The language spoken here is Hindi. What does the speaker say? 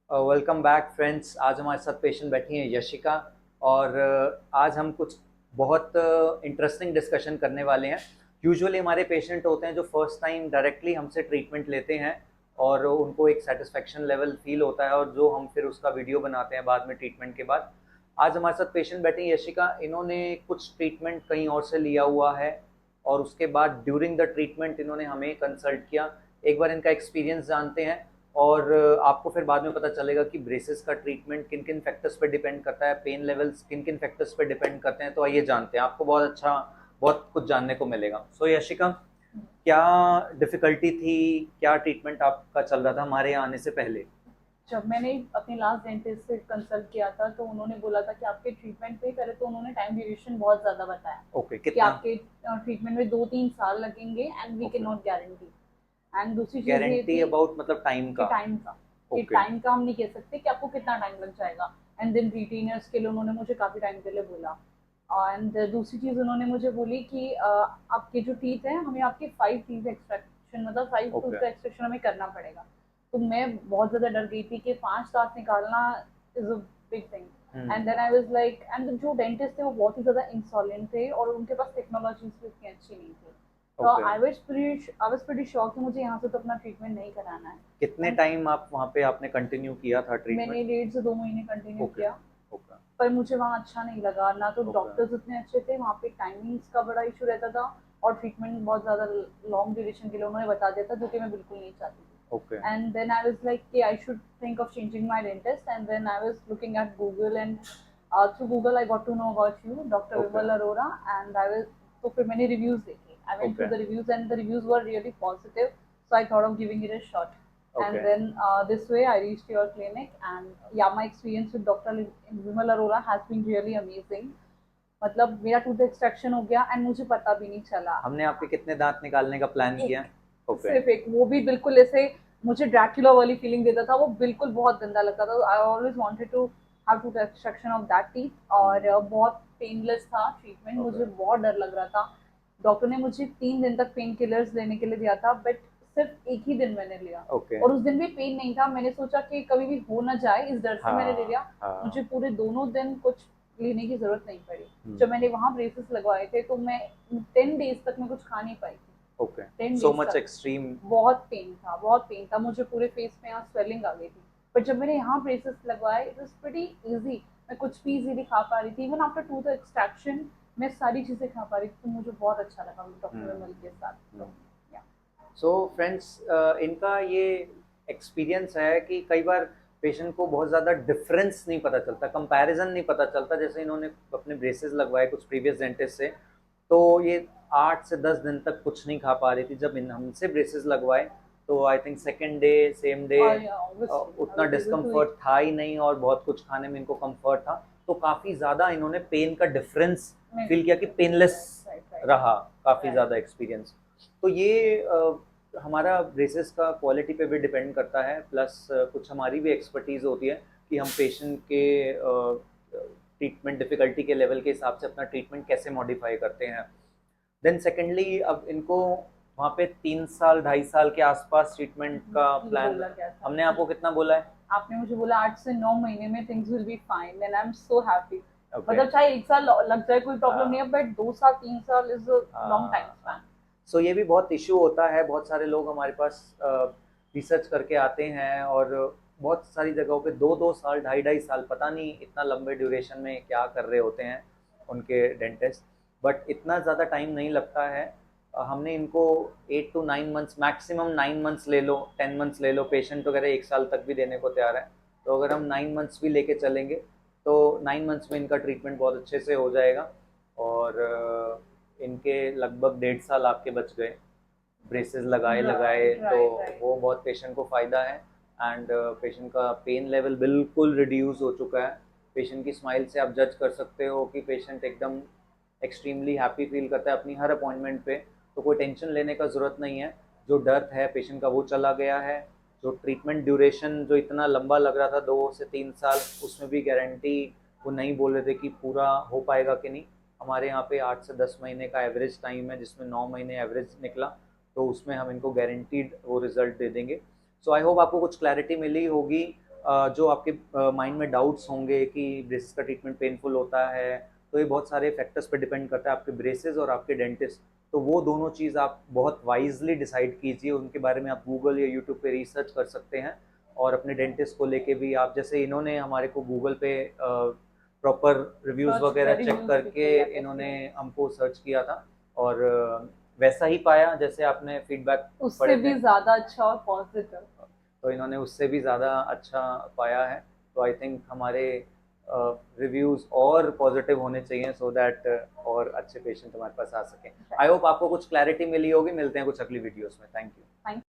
Welcome back friends. आज हमारे साथ पेशेंट बैठी हैं यशिका। और आज हम कुछ बहुत इंटरेस्टिंग डिस्कशन करने वाले हैं। यूजुअली हमारे पेशेंट होते हैं जो फर्स्ट टाइम डायरेक्टली हमसे ट्रीटमेंट लेते हैं और उनको एक सेटिस्फेक्शन लेवल फील होता है और जो हम फिर उसका वीडियो बनाते हैं बाद में ट्रीटमेंट के बाद। आज हमारे साथ पेशेंट बैठी हैं यशिका। इन्होंने कुछ ट्रीटमेंट कहीं और से लिया हुआ है और उसके बाद ड्यूरिंग द ट्रीटमेंट इन्होंने हमें कंसल्ट किया। एक बार इनका एक्सपीरियंस जानते हैं और आपको फिर बाद में पता चलेगा कि ब्रेसेस का ट्रीटमेंट किन किन फैक्टर्स पर डिपेंड करता है, पेन लेवल्स किन किन फैक्टर्स पर डिपेंड करते हैं। तो आइए जानते हैं, आपको बहुत कुछ जानने को मिलेगा। सो यशिका, क्या डिफिकल्टी थी, क्या ट्रीटमेंट आपका चल रहा था हमारे यहाँ आने से पहले? जब मैंने अपने लास्ट डेंटिस्ट से कंसल्ट किया था तो उन्होंने बोला था कि आपके ट्रीटमेंट पे पहले तो उन्होंने टाइम ड्यूरेशन बहुत ज़्यादा बताया ओके, कि कितना? आपके ट्रीटमेंट में 2-3 साल लगेंगे and we can okay, not guarantee. And दूसरी चीज़ ये गारंटी थी अबाउट मतलब टाइम कि का? ओके, टाइम का हम नहीं कह सकते कि आपको कितना टाइम लग जाएगा। एंड देन रिटेनर्स के लिए उन्होंने मुझे काफ़ी टाइम के लिए बोला। एंड दूसरी चीज़ उन्होंने मुझे बोली कि आपके जो टीथ हैं हमें आपके 5 टीथ एक्सट्रैक्शन मतलब 5 टूथ ओके। का एक्सट्रैक्शन हमें करना पड़ेगा। तो मैं बहुत ज़्यादा डर गई थी कि 5 दांत निकालना is a big thing. And then I was like and जो डेंटिस्ट थे वो बहुत ही ज़्यादा इंसॉलेंट थे और उनके पास टेक्नोलॉजीज भी उतनी अच्छी नहीं थी। तो okay, I was pretty sure कि मुझे यहाँ से तो अपना ट्रीटमेंट नहीं कराना है। कितने एंड टाइम आप वहाँ पे आपने कंटिन्यू किया था ट्रीटमेंट? मैंने 1.5 से 2 महीने कंटिन्यू ओके, किया। ओके, पर मुझे वहाँ अच्छा नहीं लगा, ना तो ओके, डॉक्टर्स इतने अच्छे थे, वहाँ पे टाइमिंग्स का बड़ा इशू रहता था और ट्रीटमेंट बहुत ज़्यादा लॉन्ग ड्यूरेशन के लिए उन्होंने बता दिया था जो कि मैं बिल्कुल नहीं चाहती थी। Okay, And then I was like, okay, I should think of changing my dentist. And then I was looking at Google, and through Google I got to know about you, Dr. Okay, Vimal Arora. And I was so फिर मैंने reviews देखे. I went okay, through the reviews, and the reviews were really positive. So I thought of giving it a shot. Okay. And then this way I reached your clinic, and yeah, my experience with Dr. Vimal Arora has been really amazing. मतलब मेरा टूथ एक्सट्रैक्शन हो गया एंड मुझे पता भी नहीं चला। हमने आपके कितने दांत निकालने का प्लान किया? एक, ओके, सिर्फ एक, वो भी बिल्कुल ऐसे मुझे ड्रैकुला वाली फीलिंग देता था, वो बिल्कुल बहुत गंदा लगता था। I always wanted to have to extraction of that teeth और बहुत पेनलेस था ट्रीटमेंट, ओके, मुझे बहुत डर लग रहा था। डॉक्टर ने मुझे 3 दिन तक पेन किलर्स लेने के लिए दिया था, बट सिर्फ एक ही दिन मैंने लिया ओके। और उस दिन भी पेन नहीं था। मैंने सोचा कि कभी भी हो ना जाए, इस डर से मैंने ले हाँ, लिया। मुझे हाँ। पूरे दोनों दिन कुछ लेने की जरूरत नहीं पड़ी। हुँ, जब मैंने वहां ब्रेसेस लगवाए थे तो मैं 10 डेज तक मैं कुछ खा नहीं पाई थी। Okay. Ten so days much तक एक्सट्रीम। बहुत पेन था, मुझे पूरे फेस में यहाँ स्वेलिंग आ गई थी। पर जब मैंने यहाँ ब्रेसेस लगवाए इट वाज प्रीटी इजी। मैं कुछ भी इजीली खा पा रही थी, इवन आफ्टर टूथ एक्सट्रैक्शन मैं सारी चीजें खा पा रही थी। तो मुझे बहुत अच्छा लगा डॉक्टर हुँ, विमल के साथ। हुँ। तो या सो फ्रेंड्स, इनका ये एक्सपीरियंस है कि कई बार पेशेंट को बहुत ज़्यादा डिफरेंस नहीं पता चलता, कंपैरिजन नहीं पता चलता। जैसे इन्होंने अपने ब्रेसेस लगवाए कुछ प्रीवियस डेंटिस्ट से, तो ये 8 से 10 दिन तक कुछ नहीं खा पा रही थी। जब इन हमसे ब्रेसेस लगवाए तो I think second day, same day और ऑब्वियसली आई उतना वाज एबल टू डिस्कम्फर्ट था ही नहीं और बहुत कुछ खाने में इनको कंफर्ट था। तो काफ़ी ज़्यादा इन्होंने पेन का डिफरेंस फील किया कि पेनलेस राइट राइट रहा, काफ़ी राइट। ज़्यादा एक्सपीरियंस। तो ये हमारा ब्रेसेस का क्वालिटी पे भी डिपेंड करता है, प्लस कुछ हमारी भी एक्सपर्टीज़ होती है कि हम पेशेंट के ट्रीटमेंट डिफ़िकल्टी के लेवल के हिसाब से अपना ट्रीटमेंट कैसे मॉडिफाई करते हैं। देन सेकेंडली, अब इनको वहाँ पे 3 साल 2.5 साल के आसपास ट्रीटमेंट का ये प्लान। बोला गया था। हमने आपको कितना बोला है? आपने मुझे बोला 8 से 9 महीने में things will be fine, then I am so happy. Okay. मतलब चाहे 1 साल लग जाए कोई प्रॉब्लम नहीं हाँ, है, बट 2 साल 3 साल इज अ लॉन्ग टाइम हाँ, स्पैन। हाँ। सो ये भी बहुत इशू होता है। बहुत सारे लोग हमारे पास रिसर्च करके आते हैं और बहुत सारी जगहों पे 2-2 साल, 2.5-2.5 साल, पता नहीं इतना लंबे ड्यूरेशन में क्या कर रहे होते हैं उनके डेंटिस्ट। बट इतना ज़्यादा टाइम नहीं लगता है। हमने इनको 8 to 9 मंथ्स, मैक्सिमम 9 मंथ्स ले लो, 10 मंथ्स ले लो। पेशेंट वगैरह 1 साल तक भी देने को तैयार है। तो अगर हम 9 मंथ्स भी लेके चलेंगे तो 9 मंथ्स में इनका ट्रीटमेंट बहुत अच्छे से हो जाएगा। और इनके लगभग 1.5 साल आपके बच गए ब्रेसेस लगाए लगाए। राइट तो राइट राइट। वो बहुत पेशेंट को फ़ायदा है। एंड पेशेंट का पेन लेवल बिल्कुल रिड्यूस हो चुका है। पेशेंट की स्माइल से आप जज कर सकते हो कि पेशेंट एकदम एक्सट्रीमली हैप्पी फील करता है अपनी हर अपॉइंटमेंट पे। तो कोई टेंशन लेने का ज़रूरत नहीं है। जो डर है पेशेंट का वो चला गया है। जो ट्रीटमेंट ड्यूरेशन जो इतना लंबा लग रहा था 2 से 3 साल, उसमें भी गारंटी वो नहीं बोल रहे थे कि पूरा हो पाएगा कि नहीं। हमारे यहाँ पे 8 से 10 महीने का एवरेज टाइम है जिसमें 9 महीने एवरेज निकला। तो उसमें हम इनको गारंटीड वो रिजल्ट दे देंगे। सो आई होप आपको कुछ क्लैरिटी मिली होगी जो आपके माइंड में डाउट्स होंगे कि ब्रेसेस का ट्रीटमेंट पेनफुल होता है, तो ये बहुत सारे फैक्टर्स पे डिपेंड करता है, आपके ब्रेसेस और आपके डेंटिस्ट। तो वो दोनों चीज़ आप बहुत वाइजली डिसाइड कीजिए, उनके बारे में आप गूगल या यूट्यूब पे रिसर्च कर सकते हैं। और अपने डेंटिस्ट को लेके भी आप, जैसे इन्होंने हमारे को गूगल पे प्रॉपर रिव्यूज़ सर्च वगैरह चेक रिव्यूज भी करके किया कैसे। इन्होंने हमको सर्च किया था, और वैसा ही पाया जैसे आपने फीडबैक उससे पढ़े भी थे। ज्यादा अच्छा और पॉजिटिव। तो इन्होंने उससे भी ज़्यादा अच्छा पाया है। तो आई थिंक हमारे रिव्यूज़ और पॉजिटिव होने चाहिए, सो दैट और अच्छे पेशेंट हमारे पास आ सकें। आई होप आपको कुछ क्लैरिटी मिली होगी। मिलते हैं कुछ अगली वीडियोस में। Thank you. थैंक